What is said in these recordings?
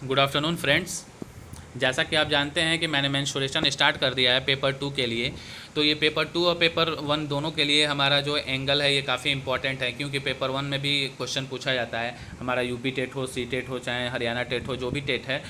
Good afternoon friends. जैसा कि आप जानते हैं कि मैंने मेंस्ट्रुएशन स्टार्ट कर दिया है पेपर 2 के लिए। तो ये पेपर 2 और पेपर 1 दोनों के लिए हमारा जो एंगल है ये काफ़ी इंपॉर्टेंट है, क्योंकि पेपर 1 में भी क्वेश्चन पूछा जाता है। हमारा यूपी टेट हो, सी टेट हो, चाहे हरियाणा टेट हो, जो भी टेट है,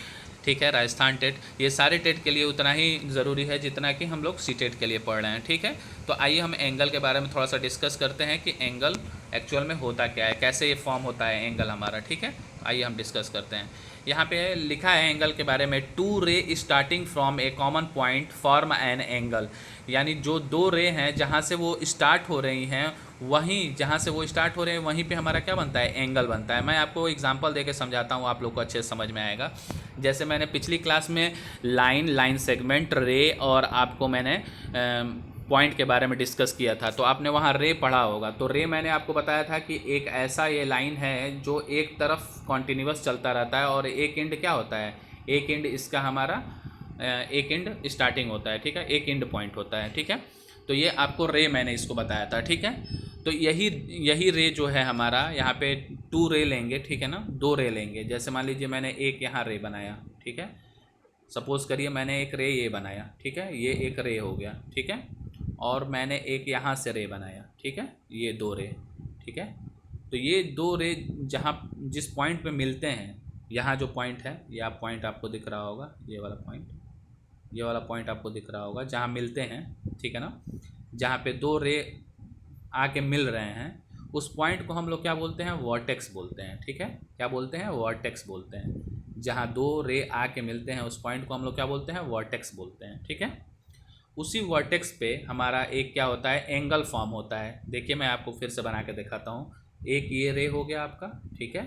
ठीक है, राजस्थान टेट, ये सारे टेट के लिए उतना ही ज़रूरी है जितना कि हम लोग सी टेट के लिए पढ़ रहे हैं। ठीक है, तो आइए हम एंगल के बारे में थोड़ा सा डिस्कस करते हैं कि एंगल एक्चुअल में होता क्या है, कैसे ये फॉर्म होता है एंगल हमारा। ठीक है, आइए हम डिस्कस करते हैं। यहाँ पे लिखा है एंगल के बारे में, टू रे starting from A common point form an angle. यानी जो दो रे हैं जहाँ से वो स्टार्ट हो रही हैं, वहीं जहाँ से वो स्टार्ट हो रहे हैं वहीं पे हमारा क्या बनता है, एंगल बनता है। मैं आपको एग्जांपल देके समझाता हूँ, आप लोग को अच्छे से समझ में आएगा। जैसे मैंने पिछली क्लास में लाइन सेगमेंट, रे और आपको मैंने पॉइंट के बारे में डिस्कस किया था, तो आपने वहाँ रे पढ़ा होगा। तो रे मैंने आपको बताया था कि एक ऐसा ये लाइन है जो एक तरफ कॉन्टिन्यूस चलता रहता है और एक एंड क्या होता है, एक एंड इसका हमारा एक एंड स्टार्टिंग होता है। ठीक है, एक एंड पॉइंट होता है। ठीक है, तो ये आपको रे मैंने इसको बताया था। ठीक है, तो यही रे जो है हमारा, यहाँ पे टू रे लेंगे, ठीक है ना, दो रे लेंगे। जैसे मान लीजिए मैंने एक यहाँ रे बनाया, ठीक है, सपोज़ करिए मैंने एक रे ये बनाया, ठीक है, ये एक रे हो गया, ठीक है, और मैंने एक यहाँ से रे बनाया, ठीक है, ये दो रे, ठीक है। तो ये दो रे जहाँ जिस पॉइंट पे मिलते हैं, यहाँ जो पॉइंट है, ये आप पॉइंट आपको दिख रहा होगा, ये वाला पॉइंट, ये वाला पॉइंट आपको दिख रहा होगा, जहाँ मिलते हैं, ठीक है ना, जहाँ पे दो रे आके मिल रहे हैं, उस पॉइंट को हम लोग क्या बोलते हैं, वर्टेक्स बोलते हैं। ठीक है, क्या बोलते हैं, वर्टेक्स बोलते हैं। जहाँ दो रे आके मिलते हैं उस पॉइंट को हम लोग क्या बोलते हैं, वर्टेक्स बोलते हैं। ठीक है, उसी वर्टेक्स पे हमारा एक क्या होता है, एंगल फॉर्म होता है। देखिए मैं आपको फिर से बना के दिखाता हूँ। एक ये रे हो गया आपका, ठीक है,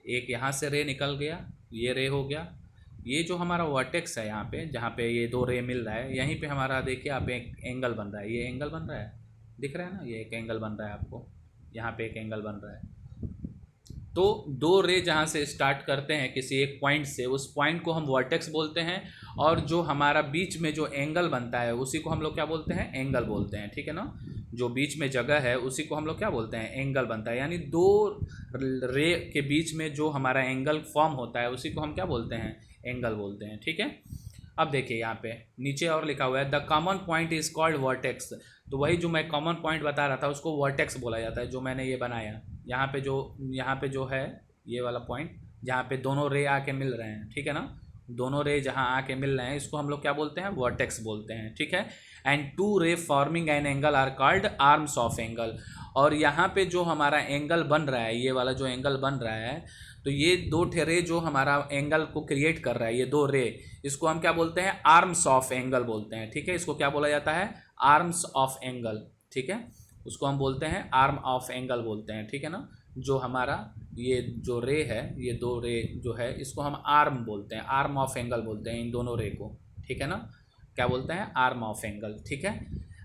एक यहाँ से रे निकल गया, ये रे हो गया। ये जो हमारा वर्टेक्स है यहाँ पे, जहाँ पे ये दो रे मिल रहा है, यहीं पे हमारा देखिए आप एक एंगल बन रहा है, ये एंगल बन रहा है, दिख रहा है ना, ये एक एंगल बन रहा है आपको, यहाँ पे एक एंगल बन रहा है। तो दो रे जहाँ से स्टार्ट करते हैं किसी एक पॉइंट से, उस पॉइंट को हम वर्टेक्स बोलते हैं, और जो हमारा बीच में जो एंगल बनता है उसी को हम लोग क्या बोलते हैं, एंगल बोलते हैं। ठीक है ना, जो बीच में जगह है उसी को हम लोग क्या बोलते हैं, एंगल बनता है। यानी दो रे के बीच में जो हमारा एंगल फॉर्म होता है उसी को हम क्या बोलते हैं, एंगल बोलते हैं। ठीक है, अब देखिए यहाँ पे नीचे और लिखा हुआ है, the common point is called vertex. तो वही जो मैं कॉमन पॉइंट बता रहा था उसको वर्टेक्स बोला जाता है, जो मैंने ये बनाया यहाँ पे जो है ये वाला पॉइंट, जहाँ पे दोनों रे आके मिल रहे हैं, ठीक है ना, दोनों रे जहाँ आके मिल रहे हैं इसको हम लोग क्या बोलते हैं, वर्टेक्स बोलते हैं। ठीक है, and two ray forming an angle are called arms of angle. और यहाँ पे जो हमारा एंगल बन रहा है, ये वाला जो एंगल बन रहा है, तो ये दो रे जो हमारा एंगल को क्रिएट कर रहा है, ये दो रे, इसको हम क्या बोलते हैं, आर्म्स ऑफ एंगल बोलते हैं। ठीक है, इसको क्या बोला जाता है, आर्म्स ऑफ एंगल। ठीक है, उसको हम बोलते हैं आर्म ऑफ एंगल बोलते हैं। ठीक है ना, जो हमारा ये जो रे है, ये दो रे जो है, इसको हम आर्म बोलते हैं, आर्म ऑफ एंगल बोलते हैं इन दोनों रे को। ठीक है ना, क्या बोलते हैं, आर्म ऑफ एंगल। ठीक है,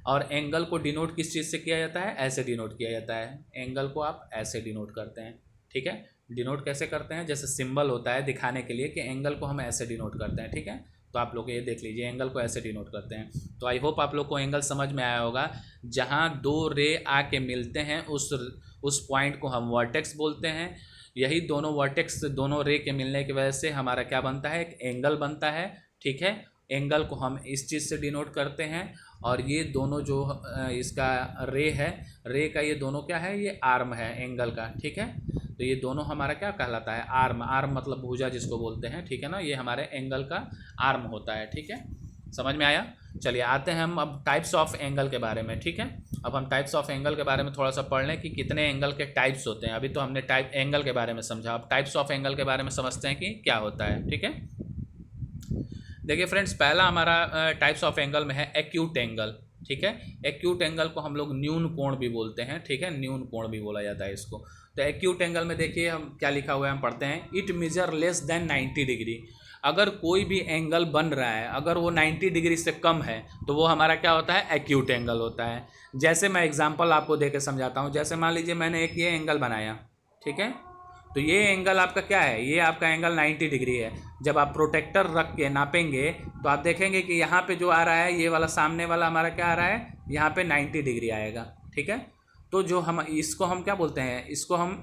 और एंगल को डिनोट किस चीज़ से किया जाता है, ऐसे डिनोट किया जाता है, एंगल को आप ऐसे डिनोट करते हैं। ठीक है, डिनोट कैसे करते हैं, जैसे सिंबल होता है दिखाने के लिए कि एंगल को हम ऐसे डिनोट करते हैं। ठीक है, तो आप लोग ये देख लीजिए, एंगल को ऐसे डिनोट करते हैं। तो आई होप आप लोग को एंगल समझ में आया होगा। जहाँ दो रे आके मिलते हैं उस पॉइंट को हम वर्टेक्स बोलते हैं। यही दोनों वर्टेक्स, दोनों रे के मिलने की वजह से हमारा क्या बनता है, एक एंगल बनता है। ठीक है, एंगल को हम इस चीज़ से डिनोट करते हैं। और ये दोनों जो इसका रे है, रे का ये दोनों क्या है, ये आर्म है एंगल का। ठीक है, तो ये दोनों हमारा क्या कहलाता है, आर्म। आर्म मतलब भुजा जिसको बोलते हैं। ठीक है ना, ये हमारे एंगल का आर्म होता है। ठीक है, समझ में आया। चलिए आते हैं हम अब टाइप्स ऑफ एंगल के बारे में। ठीक है, अब हम टाइप्स ऑफ एंगल के बारे में थोड़ा सा पढ़ लें कि कितने एंगल के टाइप्स होते हैं। अभी तो हमने टाइप एंगल के बारे में समझा, अब टाइप्स ऑफ एंगल के बारे में समझते हैं कि क्या होता है। ठीक है, देखिए फ्रेंड्स, पहला हमारा टाइप्स ऑफ एंगल में है एक्यूट एंगल। ठीक है, एक्यूट एंगल को हम लोग न्यून कोण भी बोलते हैं। ठीक है, न्यून कोण भी बोला जाता है इसको। तो एक्यूट एंगल में देखिए हम क्या लिखा हुआ है, हम पढ़ते हैं, it measure less than 90 degree. अगर कोई भी एंगल बन रहा है, अगर वो 90 डिग्री से कम है तो वो हमारा क्या होता है, एक्यूट एंगल होता है। जैसे मैं एग्जांपल आपको देकर समझाता हूँ। जैसे मान लीजिए मैंने एक ये एंगल बनाया, ठीक है, तो ये एंगल आपका क्या है, ये आपका एंगल 90 डिग्री है। जब आप प्रोटेक्टर रख के नापेंगे तो आप देखेंगे कि यहाँ पे जो आ रहा है, ये वाला सामने वाला हमारा क्या आ रहा है, यहाँ पे 90 डिग्री आएगा। ठीक है, तो जो हम इसको हम क्या बोलते हैं, इसको हम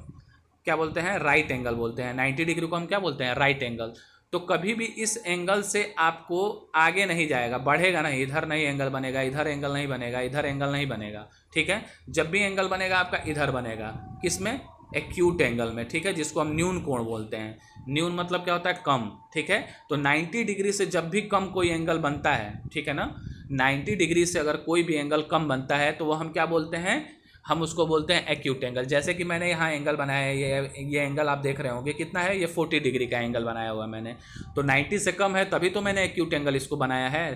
क्या बोलते हैं, राइट एंगल बोलते हैं। 90 डिग्री को हम क्या बोलते हैं, राइट एंगल। तो कभी भी इस एंगल से आपको आगे नहीं जाएगा, बढ़ेगा नहीं, इधर नहीं एंगल बनेगा, इधर एंगल नहीं बनेगा, इधर एंगल नहीं बनेगा, ठीक है। जब भी एंगल बनेगा आपका इधर बनेगा, किसमें, एक्यूट एंगल में, ठीक है, जिसको हम न्यून कोण बोलते हैं। न्यून मतलब क्या होता है, कम, ठीक है। तो 90 डिग्री से जब भी कम कोई एंगल बनता है, ठीक है ना, 90 डिग्री से अगर कोई भी एंगल कम बनता है तो वो हम क्या बोलते हैं, हम उसको बोलते हैं एक्यूट एंगल। जैसे कि मैंने यहाँ एंगल बनाया है, ये एंगल आप देख रहे होंगे कितना है, ये 40 डिग्री का एंगल बनाया हुआ है मैंने। तो 90 से कम है तभी तो मैंने एक्यूट एंगल इसको बनाया है,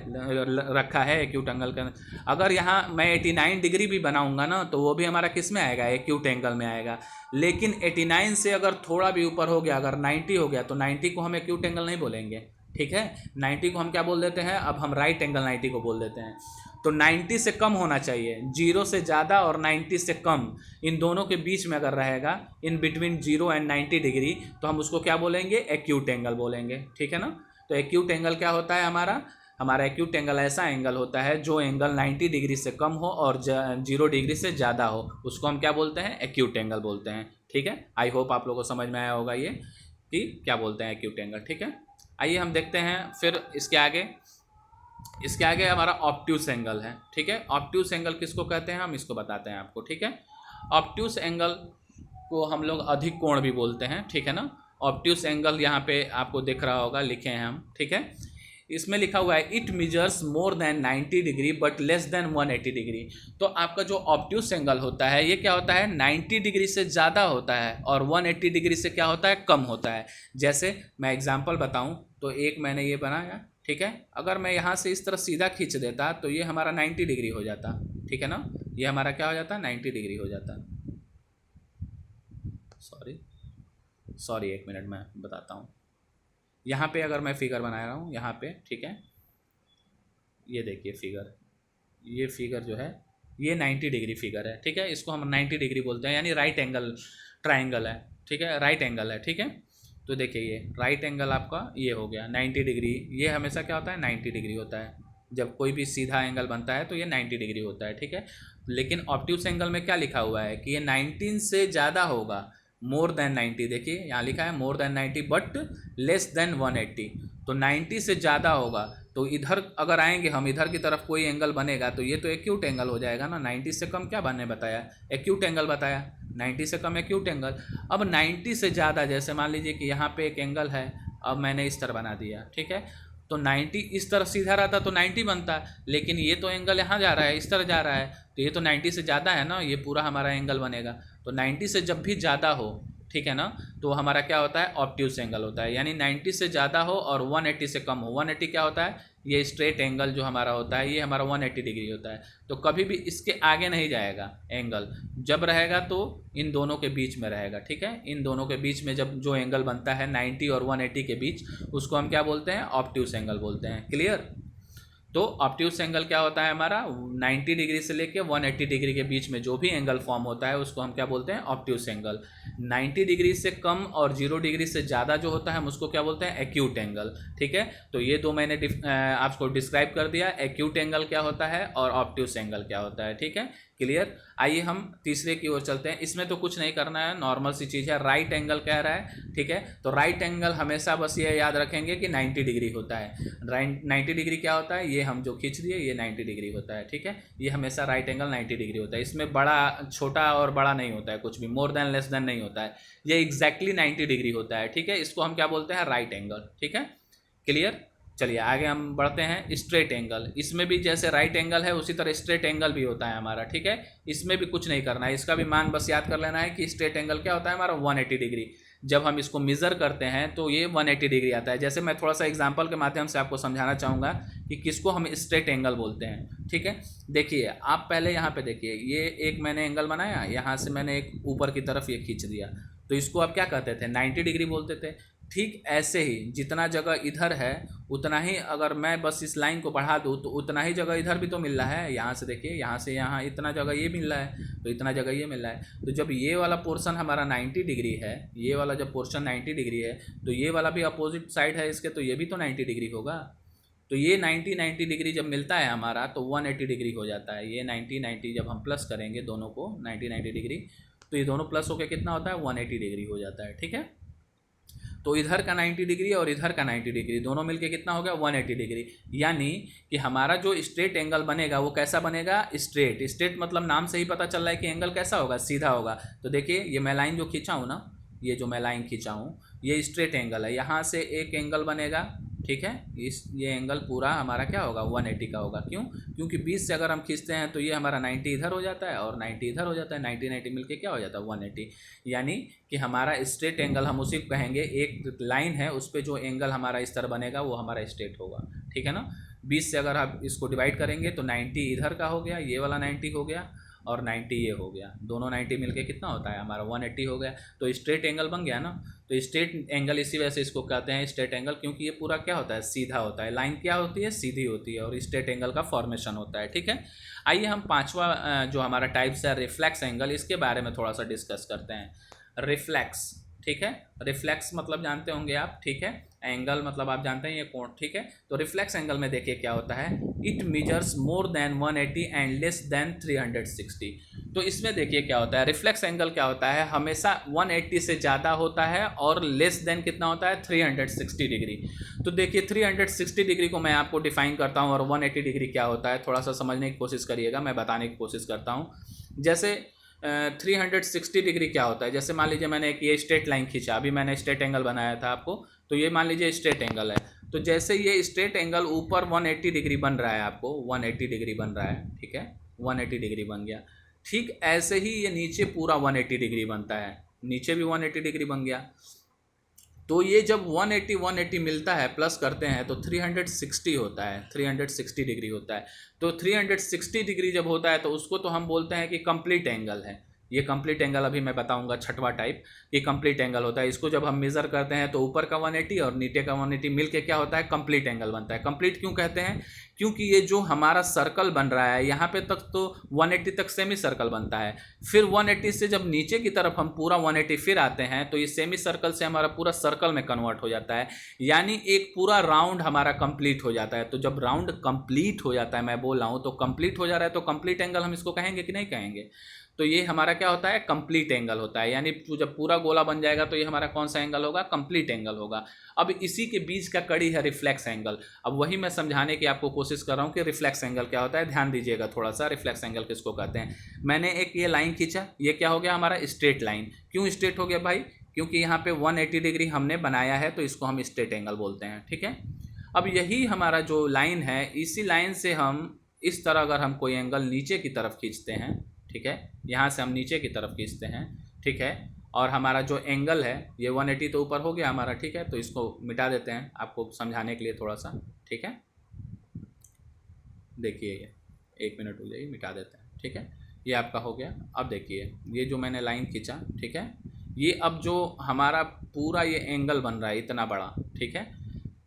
रखा है एक्यूट एंगल का। अगर यहाँ मैं 89 डिग्री भी बनाऊंगा ना तो वो भी हमारा किस में आएगा, एक्यूट एंगल में आएगा। लेकिन 89 से अगर थोड़ा भी ऊपर हो गया, अगर 90 हो गया, तो 90 को हम एक्यूट एंगल नहीं बोलेंगे, ठीक है। 90 को हम क्या बोल देते हैं, अब हम राइट एंगल 90 को बोल देते हैं। तो 90 से कम होना चाहिए, 0 से ज़्यादा और 90 से कम, इन दोनों के बीच में अगर रहेगा, इन बिटवीन 0 एंड 90 डिग्री, तो हम उसको क्या बोलेंगे, एक्यूट एंगल बोलेंगे, ठीक है ना। तो एक्यूट एंगल क्या होता है हमारा एक्यूट एंगल ऐसा एंगल होता है जो एंगल 90 डिग्री से कम हो और 0 डिग्री से ज़्यादा हो, उसको हम क्या बोलते हैं, एक्यूट एंगल बोलते हैं, ठीक है। आई होप आप लोगों को समझ में आया होगा ये कि क्या बोलते हैं एक्यूट एंगल, ठीक है। आइए हम देखते हैं फिर इसके आगे हमारा ऑब्ट्यूस एंगल है, ठीक है। ऑब्ट्यूस एंगल किसको कहते हैं, हम इसको बताते हैं आपको, ठीक है। ऑब्ट्यूस एंगल को हम लोग अधिक कोण भी बोलते हैं, ठीक है ना। ऑब्ट्यूस एंगल यहाँ पे आपको दिख रहा होगा, लिखे हैं हम, ठीक है। इसमें लिखा हुआ है it measures more than 90 degree but less than 180 degree. तो आपका जो ऑब्ट्यूस एंगल होता है ये क्या होता है, 90 डिग्री से ज़्यादा होता है और 180 डिग्री से क्या होता है, कम होता है। जैसे मैं एग्जांपल बताऊं तो एक मैंने ये बनाया, ठीक है। अगर मैं यहाँ से इस तरह सीधा खींच देता तो ये हमारा 90 डिग्री हो जाता, ठीक है ना। ये हमारा क्या हो जाता, 90 डिग्री हो जाता। सॉरी एक मिनट में बताता हूँ। यहाँ पे अगर मैं फिगर बना रहा हूँ यहाँ पे, ठीक है, ये देखिए फिगर, ये फिगर जो है ये 90 डिग्री फिगर है, ठीक है। इसको हम 90 डिग्री बोलते हैं, यानी राइट एंगल ट्राइंगल है, ठीक है, राइट एंगल है, ठीक है। तो देखिए ये राइट एंगल आपका ये हो गया 90 डिग्री। ये हमेशा क्या होता है, 90 डिग्री होता है। जब कोई भी सीधा एंगल बनता है तो ये 90 डिग्री होता है, ठीक है। लेकिन ऑब्ट्यूस एंगल में क्या लिखा हुआ है कि ये 19 से ज़्यादा होगा, मोर देन 90, देखिए यहाँ लिखा है more than 90 but less than 180। तो 90 से ज़्यादा होगा तो इधर अगर आएंगे हम, इधर की तरफ कोई एंगल बनेगा तो ये तो एक्यूट एंगल हो जाएगा ना। 90 से कम क्या बनने बताया, एक्यूट एंगल बताया, 90 से कम एक्यूट एंगल। अब 90 से ज़्यादा, जैसे मान लीजिए कि यहाँ पे एक एंगल है, अब मैंने इस तरह बना दिया, ठीक है। तो 90 इस तरह सीधा रहता तो 90 बनता, लेकिन ये तो एंगल यहाँ जा रहा है, इस तरह जा रहा है, तो ये तो 90 से ज़्यादा है ना, ये पूरा हमारा एंगल बनेगा। तो 90 से जब भी ज़्यादा हो, ठीक है ना, तो हमारा क्या होता है, ऑब्ट्यूस एंगल होता है। यानी 90 से ज़्यादा हो और 180 से कम हो। 180 क्या होता है, ये स्ट्रेट एंगल जो हमारा होता है ये हमारा 180 डिग्री होता है। तो कभी भी इसके आगे नहीं जाएगा एंगल, जब रहेगा तो इन दोनों के बीच में रहेगा, ठीक है। इन दोनों के बीच में जब जो एंगल बनता है 90 और 180 के बीच, उसको हम क्या बोलते हैं, ऑब्ट्यूस एंगल बोलते हैं। क्लियर। तो ऑब्ट्यूस एंगल क्या होता है हमारा, 90 डिग्री से लेके 180 डिग्री के बीच में जो भी एंगल फॉर्म होता है उसको हम क्या बोलते हैं, ऑब्ट्यूस एंगल। 90 डिग्री से कम और 0 डिग्री से ज़्यादा जो होता है हम उसको क्या बोलते हैं, एक्यूट एंगल, ठीक है। तो ये दो मैंने आपको डिस्क्राइब कर दिया, एक्यूट एंगल क्या होता है और ऑब्ट्यूस एंगल क्या होता है, ठीक है। क्लियर। आइए हम तीसरे की ओर चलते हैं। इसमें तो कुछ नहीं करना है, नॉर्मल सी चीज़ है, राइट एंगल कह रहा है, ठीक है। तो राइट एंगल हमेशा बस ये याद रखेंगे कि 90 डिग्री होता है। 90 डिग्री क्या होता है, ये हम जो खींच दिए ये 90 डिग्री होता है, ठीक है। ये हमेशा राइट एंगल 90 डिग्री होता है। इसमें बड़ा छोटा और बड़ा नहीं होता है, कुछ भी मोर देन लेस देन नहीं होता है, ये एग्जैक्टली 90 डिग्री होता है, ठीक है। इसको हम क्या बोलते हैं, राइट एंगल, ठीक है। क्लियर। चलिए आगे हम बढ़ते हैं। स्ट्रेट एंगल, इसमें भी जैसे राइट एंगल है उसी तरह स्ट्रेट एंगल भी होता है हमारा, ठीक है। इसमें भी कुछ नहीं करना है, इसका भी मान बस याद कर लेना है कि स्ट्रेट एंगल क्या होता है हमारा, 180 डिग्री। जब हम इसको मेज़र करते हैं तो ये 180 डिग्री आता है। जैसे मैं थोड़ा सा एग्जांपल के माध्यम से आपको समझाना चाहूँगा कि किसको हम स्ट्रेट एंगल बोलते हैं, ठीक है। देखिए आप पहले यहाँ पे देखिए, ये एक मैंने एंगल बनाया, यहाँ से मैंने एक ऊपर की तरफ ये खींच दिया, तो इसको आप क्या कहते थे, 90 डिग्री बोलते थे। ठीक ऐसे ही जितना जगह इधर है उतना ही अगर मैं बस इस लाइन को बढ़ा दूँ तो उतना ही जगह इधर भी तो मिल रहा है। यहाँ से देखिए, यहाँ से यहाँ इतना जगह ये मिल रहा है, तो इतना जगह ये मिल रहा है। तो जब ये वाला पोर्शन हमारा 90 डिग्री है, ये वाला जब पोर्शन 90 डिग्री है तो ये वाला भी अपोजिट साइड है इसके, तो ये भी तो 90 डिग्री होगा। तो ये 90 डिग्री जब मिलता है हमारा तो 180 डिग्री हो जाता है। ये 90 जब हम प्लस करेंगे दोनों को 90 डिग्री तो ये दोनों प्लस होकर कितना होता है 180 डिग्री हो जाता है। ठीक है, तो इधर का 90 डिग्री और इधर का 90 डिग्री दोनों मिलके कितना हो गया 180 डिग्री। यानी कि हमारा जो स्ट्रेट एंगल बनेगा वो कैसा बनेगा, स्ट्रेट। स्ट्रेट मतलब नाम से ही पता चल रहा है कि एंगल कैसा होगा, सीधा होगा। तो देखिए ये मैं लाइन जो खींचा हूँ ना, ये जो मैं लाइन खींचा हूँ ये स्ट्रेट एंगल है, यहाँ से एक एंगल बनेगा। ठीक है, ये एंगल पूरा हमारा क्या होगा 180 का होगा। क्यों, क्योंकि 20 से अगर हम खींचते हैं तो ये हमारा 90 इधर हो जाता है और 90 इधर हो जाता है, 90 90 मिलके क्या हो जाता है 180। यानी कि हमारा स्ट्रेट एंगल हम उसी को कहेंगे, एक लाइन है उस पर जो एंगल हमारा इस तरह बनेगा वो हमारा स्ट्रेट होगा। ठीक है ना, 20 से अगर आप इसको डिवाइड करेंगे तो 90 इधर का हो गया, ये वाला 90 हो गया और 90 ये हो गया, दोनों 90 मिलके कितना होता है हमारा 180 हो गया। तो स्ट्रेट एंगल बन गया ना। तो स्ट्रेट एंगल इसी वजह से इसको कहते हैं स्ट्रेट एंगल, क्योंकि ये पूरा क्या होता है सीधा होता है। लाइन क्या होती है, सीधी होती है और स्ट्रेट एंगल का फॉर्मेशन होता है। ठीक है, आइए हम पांचवा जो हमारा टाइप्स है रिफ्लेक्स एंगल, इसके बारे में थोड़ा सा डिस्कस करते हैं। रिफ्लेक्स, ठीक है, रिफ्लेक्स मतलब जानते होंगे आप। ठीक है, एंगल मतलब आप जानते हैं ये कोण। ठीक है, तो रिफ्लेक्स एंगल में देखिए क्या होता है, it measures more than 180 and less than 360। तो इसमें देखिए क्या होता है, रिफ्लेक्स एंगल क्या होता है, हमेशा 180 से ज़्यादा होता है और लेस देन कितना होता है 360 डिग्री। तो देखिए 360 डिग्री को मैं आपको डिफाइन करता हूँ और 180 डिग्री क्या होता है थोड़ा सा समझने की कोशिश करिएगा, मैं बताने की कोशिश करता हूँ। जैसे 360 डिग्री क्या होता है, जैसे मान लीजिए मैंने एक ये स्ट्रेट लाइन खींचा, अभी मैंने स्ट्रेट एंगल बनाया था आपको, तो ये मान लीजिए स्ट्रेट एंगल है। तो जैसे ये स्ट्रेट एंगल ऊपर 180 डिग्री बन रहा है, आपको 180 डिग्री बन रहा है। ठीक है, 180 डिग्री बन गया। ठीक ऐसे ही ये नीचे पूरा 180 डिग्री बनता है, नीचे भी 180 डिग्री बन गया। तो ये जब 180 मिलता है प्लस करते हैं तो 360 होता है, 360 डिग्री होता है। तो 360 डिग्री जब होता है तो उसको तो हम बोलते हैं कि कंप्लीट एंगल है। ये कंप्लीट एंगल अभी मैं बताऊंगा छठवां टाइप, ये कंप्लीट एंगल होता है। इसको जब हम मेज़र करते हैं तो ऊपर का 180 और नीचे का 180 मिलके क्या होता है कंप्लीट एंगल बनता है। कंप्लीट क्यों कहते हैं, क्योंकि ये जो हमारा सर्कल बन रहा है यहाँ पे तक तो 180 तक सेमी सर्कल बनता है, फिर 180 से जब नीचे की तरफ हम पूरा 180 फिर आते हैं तो ये सेमी सर्कल से हमारा पूरा सर्कल में कन्वर्ट हो जाता है, यानी एक पूरा राउंड हमारा कंप्लीट हो जाता है। तो जब राउंड कंप्लीट हो जाता है, मैं बोल रहा हूँ तो कंप्लीट हो जा रहा है, तो कंप्लीट एंगल हम इसको कहेंगे कि नहीं कहेंगे। तो ये हमारा क्या होता है कंप्लीट एंगल होता है, यानी जब पूरा गोला बन जाएगा तो ये हमारा कौन सा एंगल होगा, कंप्लीट एंगल होगा। अब इसी के बीच का कड़ी है रिफ्लेक्स एंगल। अब वही मैं समझाने की आपको कोशिश कर रहा हूँ कि रिफ्लेक्स एंगल क्या होता है, ध्यान दीजिएगा थोड़ा सा। रिफ्लेक्स एंगल किसको कहते हैं, मैंने एक ये लाइन खींचा, ये क्या हो गया हमारा स्ट्रेट लाइन। क्यों स्ट्रेट हो गया भाई, क्योंकि यहाँ पे 180 डिग्री हमने बनाया है तो इसको हम स्ट्रेट एंगल बोलते हैं। ठीक है, अब यही हमारा जो लाइन है, इसी लाइन से हम इस तरह अगर हम कोई एंगल नीचे की तरफ खींचते हैं, ठीक है, यहाँ से हम नीचे की तरफ खींचते हैं। ठीक है, और हमारा जो एंगल है ये 180 तो ऊपर हो गया हमारा। ठीक है, तो इसको मिटा देते हैं आपको समझाने के लिए थोड़ा सा। ठीक है, देखिए ये 1 मिनट हो जाइए, मिटा देते हैं। ठीक है, ये आपका हो गया। अब देखिए ये जो मैंने लाइन खींचा, ठीक है, ये अब जो हमारा पूरा ये एंगल बन रहा है इतना बड़ा, ठीक है,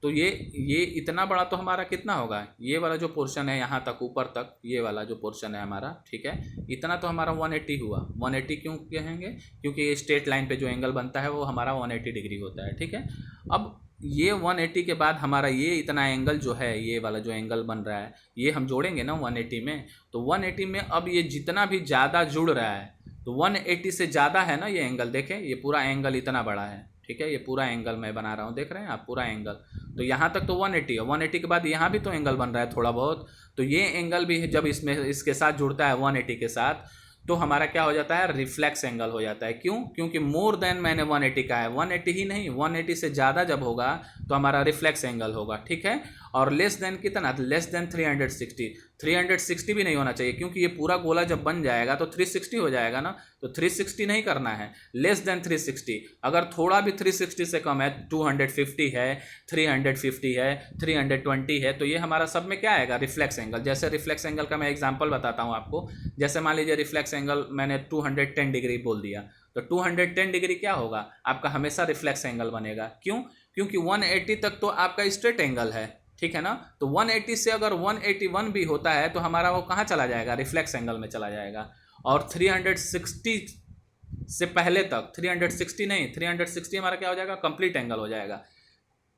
तो ये इतना बड़ा तो हमारा कितना होगा, ये वाला जो पोर्शन है यहाँ तक ऊपर तक, ये वाला जो पोर्शन है हमारा, ठीक है, इतना तो हमारा 180 हुआ। 180 क्यों कहेंगे, क्योंकि ये स्ट्रेट लाइन पे जो एंगल बनता है वो हमारा 180 डिग्री होता है। ठीक है, अब ये 180 के बाद हमारा ये इतना एंगल जो है, ये वाला जो एंगल बन रहा है, ये हम जोड़ेंगे ना 180 में, तो 180 में अब ये जितना भी ज़्यादा जुड़ रहा है, तो 180 से ज़्यादा है ना ये एंगल। देखें ये पूरा एंगल इतना बड़ा है, ठीक है, ये पूरा एंगल मैं बना रहा हूँ, देख रहे हैं आप पूरा एंगल। तो यहाँ तक तो 180 है, 180 के बाद यहाँ भी तो एंगल बन रहा है थोड़ा बहुत, तो ये एंगल भी जब इसमें इसके साथ जुड़ता है 180 के साथ, तो हमारा क्या हो जाता है रिफ्लेक्स एंगल हो जाता है। क्यों, क्योंकि मोर देन मैंने 180 का है, 180 ही नहीं 180 से ज़्यादा जब होगा तो हमारा रिफ्लेक्स एंगल होगा। ठीक है, और लेस देन कितना, लेस देन 360, 360 भी नहीं होना चाहिए, क्योंकि ये पूरा गोला जब बन जाएगा तो 360 हो जाएगा ना, तो 360 नहीं करना है, लेस देन 360। अगर थोड़ा भी 360 से कम है, 250 है, 350 है, 320 है, तो ये हमारा सब में क्या आएगा रिफ्लेक्स एंगल। जैसे रिफ्लेक्स एंगल का मैं एग्जांपल बताता हूँ आपको। जैसे मान लीजिए रिफ्लेक्स एंगल मैंने 210 डिग्री बोल दिया, तो 210 डिग्री क्या होगा आपका, हमेशा रिफ्लेक्स एंगल बनेगा। क्यों, क्योंकि 180 तक तो आपका स्ट्रेट एंगल है, ठीक है ना, तो 180 से अगर 181 भी होता है तो हमारा वो कहाँ चला जाएगा, रिफ्लेक्स एंगल में चला जाएगा। और 360 से पहले तक, 360 नहीं, 360 हमारा क्या हो जाएगा, कंप्लीट एंगल हो जाएगा।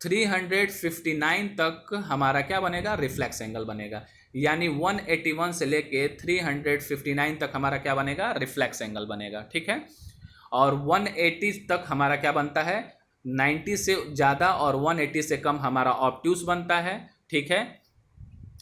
359 तक हमारा क्या बनेगा, रिफ्लेक्स एंगल बनेगा। यानी 181 से लेके 359 तक हमारा क्या बनेगा, रिफ्लेक्स एंगल बनेगा, ठीक है। और 180 तक हमारा क्या बनता है, 90 से ज़्यादा और 180 से कम हमारा ऑब्ट्यूस बनता है, ठीक है।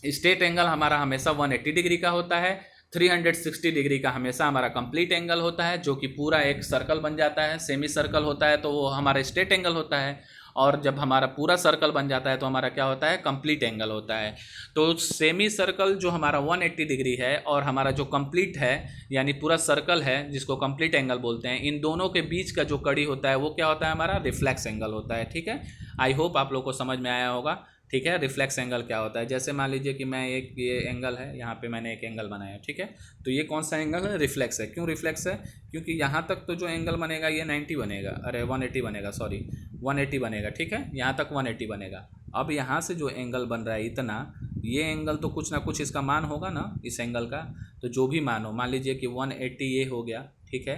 स्ट्रेट एंगल हमारा हमेशा 180 डिग्री का होता है, 360 डिग्री का हमेशा हमारा कंप्लीट एंगल होता है, जो कि पूरा एक सर्कल बन जाता है। सेमी सर्कल होता है तो वो हमारा स्ट्रेट एंगल होता है, और जब हमारा पूरा सर्कल बन जाता है तो हमारा क्या होता है, कंप्लीट एंगल होता है। तो सेमी सर्कल जो हमारा 180 डिग्री है और हमारा जो कंप्लीट है यानी पूरा सर्कल है जिसको कंप्लीट एंगल बोलते हैं, इन दोनों के बीच का जो कड़ी होता है वो क्या होता है, हमारा रिफ्लेक्स एंगल होता है, ठीक है। आई होप आप लोग को समझ में आया होगा, ठीक है। रिफ्लेक्स एंगल क्या होता है, जैसे मान लीजिए कि मैं एक ये एंगल है, यहाँ पे मैंने एक एंगल बनाया, ठीक है। तो ये कौन सा एंगल है, रिफ्लेक्स है। क्यों रिफ्लेक्स है, क्योंकि यहाँ तक तो जो एंगल बनेगा ये 90 बनेगा, अरे 180 बनेगा, सॉरी 180 बनेगा, ठीक है। यहाँ तक 180 बनेगा। अब यहाँ से जो एंगल बन रहा है इतना, ये एंगल तो कुछ ना कुछ इसका मान होगा ना इस एंगल का। तो जो भी मान हो, मान लीजिए कि 180 ये हो गया, ठीक है,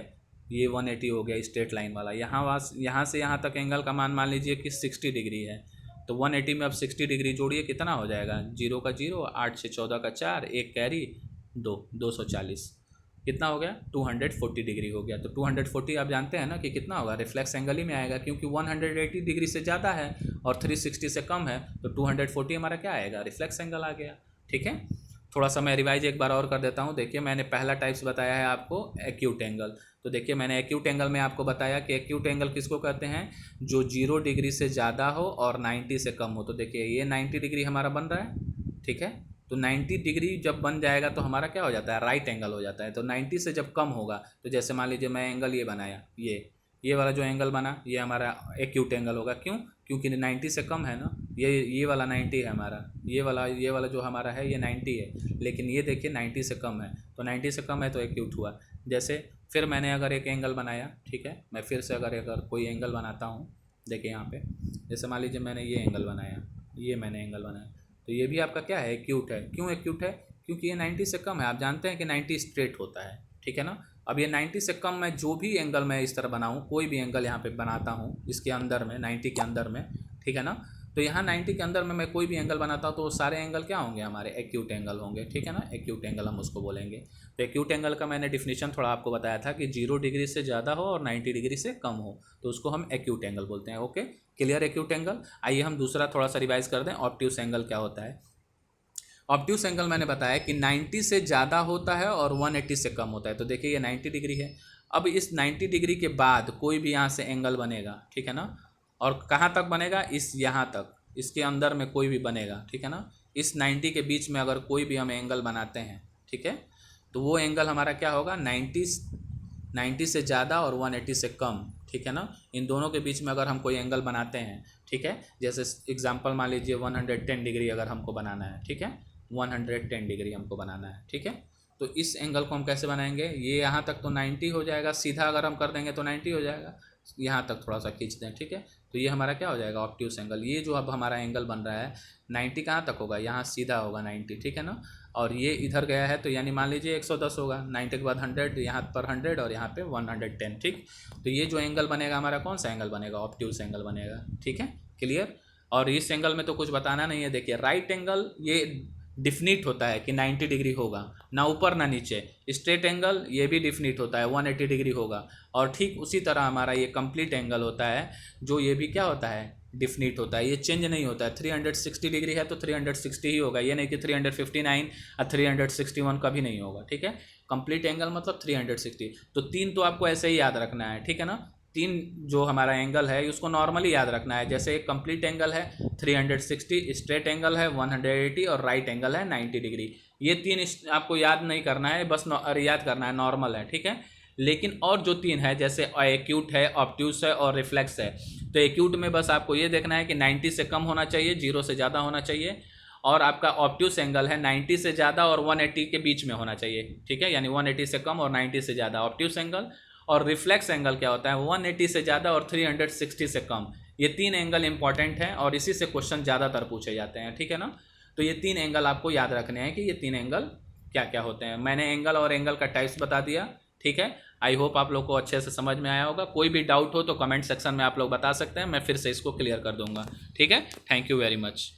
ये 180 हो गया स्ट्रेट लाइन वाला। यहाँ से यहाँ तक एंगल का मान लीजिए कि 60 डिग्री है। तो 180 में अब 60 डिग्री जोड़िए, कितना हो जाएगा, 0 का 0, 8 से 14 का 4, एक कैरी 240, कितना हो गया, 240 डिग्री हो गया। तो 240 आप जानते हैं ना कि कितना होगा, रिफ्लेक्स एंगल ही में आएगा, क्योंकि 180 डिग्री से ज़्यादा है और 360 से कम है, तो 240 हमारा क्या आएगा, रिफ्लेक्स एंगल आ गया, ठीक है। थोड़ा सा मैं रिवाइज एक बार और कर देता हूँ। देखिए मैंने पहला टाइप्स बताया है आपको एक्यूट एंगल। तो देखिए मैंने एक्यूट एंगल में आपको बताया कि एक्यूट एंगल किसको कहते हैं, जो 0 डिग्री से ज़्यादा हो और 90 से कम हो। तो देखिए ये 90 डिग्री हमारा बन रहा है, ठीक है। तो 90 डिग्री जब बन जाएगा तो हमारा क्या हो जाता है, राइट एंगल हो जाता है। तो 90 से जब कम होगा, तो जैसे मान लीजिए मैं एंगल ये बनाया, ये वाला जो एंगल बना ये हमारा एक्यूट एंगल होगा। क्यों, क्योंकि 90 से कम है ना, ये वाला 90 है हमारा, ये वाला जो हमारा है ये 90 है, लेकिन ये देखिए 90 से कम है, तो 90 से कम है तो एक्यूट हुआ। जैसे फिर मैंने अगर एक एंगल बनाया, ठीक है, मैं फिर से अगर कोई एंगल बनाता हूँ, देखिए यहाँ पे जैसे मान लीजिए मैंने ये एंगल बनाया, ये मैंने एंगल बनाया, तो ये भी आपका क्या है, एक्यूट है। क्यों एक्यूट है, क्योंकि ये 90 से कम है। आप जानते हैं कि 90 स्ट्रेट होता है, ठीक है ना। अब ये 90 से कम मैं जो भी एंगल मैं इस तरह बनाऊँ, कोई भी एंगल यहाँ पे बनाता हूँ इसके अंदर में 90 के अंदर में, ठीक है ना। तो यहाँ 90 के अंदर में मैं कोई भी एंगल बनाता हूँ तो वो सारे एंगल क्या होंगे, हमारे एक्यूट एंगल होंगे, ठीक है ना। एक्यूट एंगल हम उसको बोलेंगे। तो एक्यूट एंगल का मैंने डिफिनीशन थोड़ा आपको बताया था कि 0 डिग्री से ज़्यादा हो और 90 डिग्री से कम हो, तो उसको हम एक्यूट एंगल बोलते हैं। Okay, clear acute angle. आइए हम दूसरा थोड़ा सा रिवाइज कर दें, ऑब्ट्यूस एंगल क्या होता है। ऑब्ट्यूस एंगल मैंने बताया कि 90 से ज़्यादा होता है और 180 से कम होता है। तो देखिए ये 90 डिग्री है। अब इस 90 डिग्री के बाद कोई भी यहाँ से एंगल बनेगा, ठीक है ना, और कहाँ तक बनेगा, इस यहाँ तक, इसके अंदर में कोई भी बनेगा, ठीक है ना। इस 90 के बीच में अगर कोई भी हम एंगल बनाते हैं, ठीक है, तो वो एंगल हमारा क्या होगा, 90 से ज़्यादा और 180 से कम, ठीक है ना। इन दोनों के बीच में अगर हम कोई एंगल बनाते हैं, ठीक है, जैसे एग्जांपल मान लीजिए 110 डिग्री अगर हमको बनाना है, ठीक है, 110 डिग्री हमको बनाना है, ठीक है। तो इस एंगल को हम कैसे बनाएंगे, ये यहाँ तक तो 90 हो जाएगा, सीधा अगर हम कर देंगे तो 90 हो जाएगा, यहाँ तक थोड़ा सा खींच दें, ठीक है। तो ये हमारा क्या हो जाएगा, ऑब्ट्यूस एंगल। ये जो अब हमारा एंगल बन रहा है 90 कहाँ तक होगा, यहाँ सीधा होगा 90, ठीक है ना। और ये इधर गया है तो यानी मान लीजिए 110 होगा, 90 के बाद 100, यहाँ पर 100 और यहाँ पे 110, ठीक। तो ये जो एंगल बनेगा हमारा कौन सा एंगल बनेगा, ऑब्ट्यूस एंगल बनेगा, ठीक है, क्लियर। और इस एंगल में तो कुछ बताना नहीं है। देखिए राइट एंगल ये डिफिनिट होता है कि 90 डिग्री होगा, ना ऊपर ना नीचे। स्ट्रेट एंगल ये भी डिफिनिट होता है 180 डिग्री होगा। और ठीक उसी तरह हमारा ये कंप्लीट एंगल होता है, जो ये भी क्या होता है, डिफिनिट होता है, ये चेंज नहीं होता है। 360 डिग्री है तो 360 ही होगा, ये नहीं कि 359 और 361 कभी नहीं होगा, ठीक है। कंप्लीट एंगल मतलब 360। तो 3 तो आपको ऐसे ही याद रखना है, ठीक है ना। 3 जो हमारा एंगल है उसको नॉर्मली याद रखना है। जैसे एक कंप्लीट एंगल है 360, स्ट्रेट एंगल है 180 और राइट एंगल है 90 डिग्री। ये 3 आपको याद नहीं करना है, बस याद करना है, नॉर्मल है, ठीक है। लेकिन और जो 3 है, जैसे एक्यूट है, ऑब्ट्यूस है और रिफ्लेक्स है। तो एक्यूट में बस आपको ये देखना है कि 90 से कम होना चाहिए, 0 से ज़्यादा होना चाहिए। और आपका ऑब्ट्यूस एंगल है 90 से ज़्यादा और 180 के बीच में होना चाहिए, ठीक है, यानी 180 से कम और 90 से ज़्यादा ऑब्ट्यूस एंगल। और रिफ्लेक्स एंगल क्या होता है, 180 से ज़्यादा और 360 से कम। ये 3 एंगल इंपॉर्टेंट हैं और इसी से क्वेश्चन ज़्यादातर पूछे जाते हैं, ठीक है ना। तो ये 3 एंगल आपको याद रखने हैं कि ये 3 एंगल क्या क्या होते हैं। मैंने एंगल और एंगल का टाइप्स बता दिया, ठीक है। आई होप आप लोग को अच्छे से समझ में आया होगा। कोई भी डाउट हो तो कमेंट सेक्शन में आप लोग बता सकते हैं, मैं फिर से इसको क्लियर कर दूंगा, ठीक है। Thank you very much.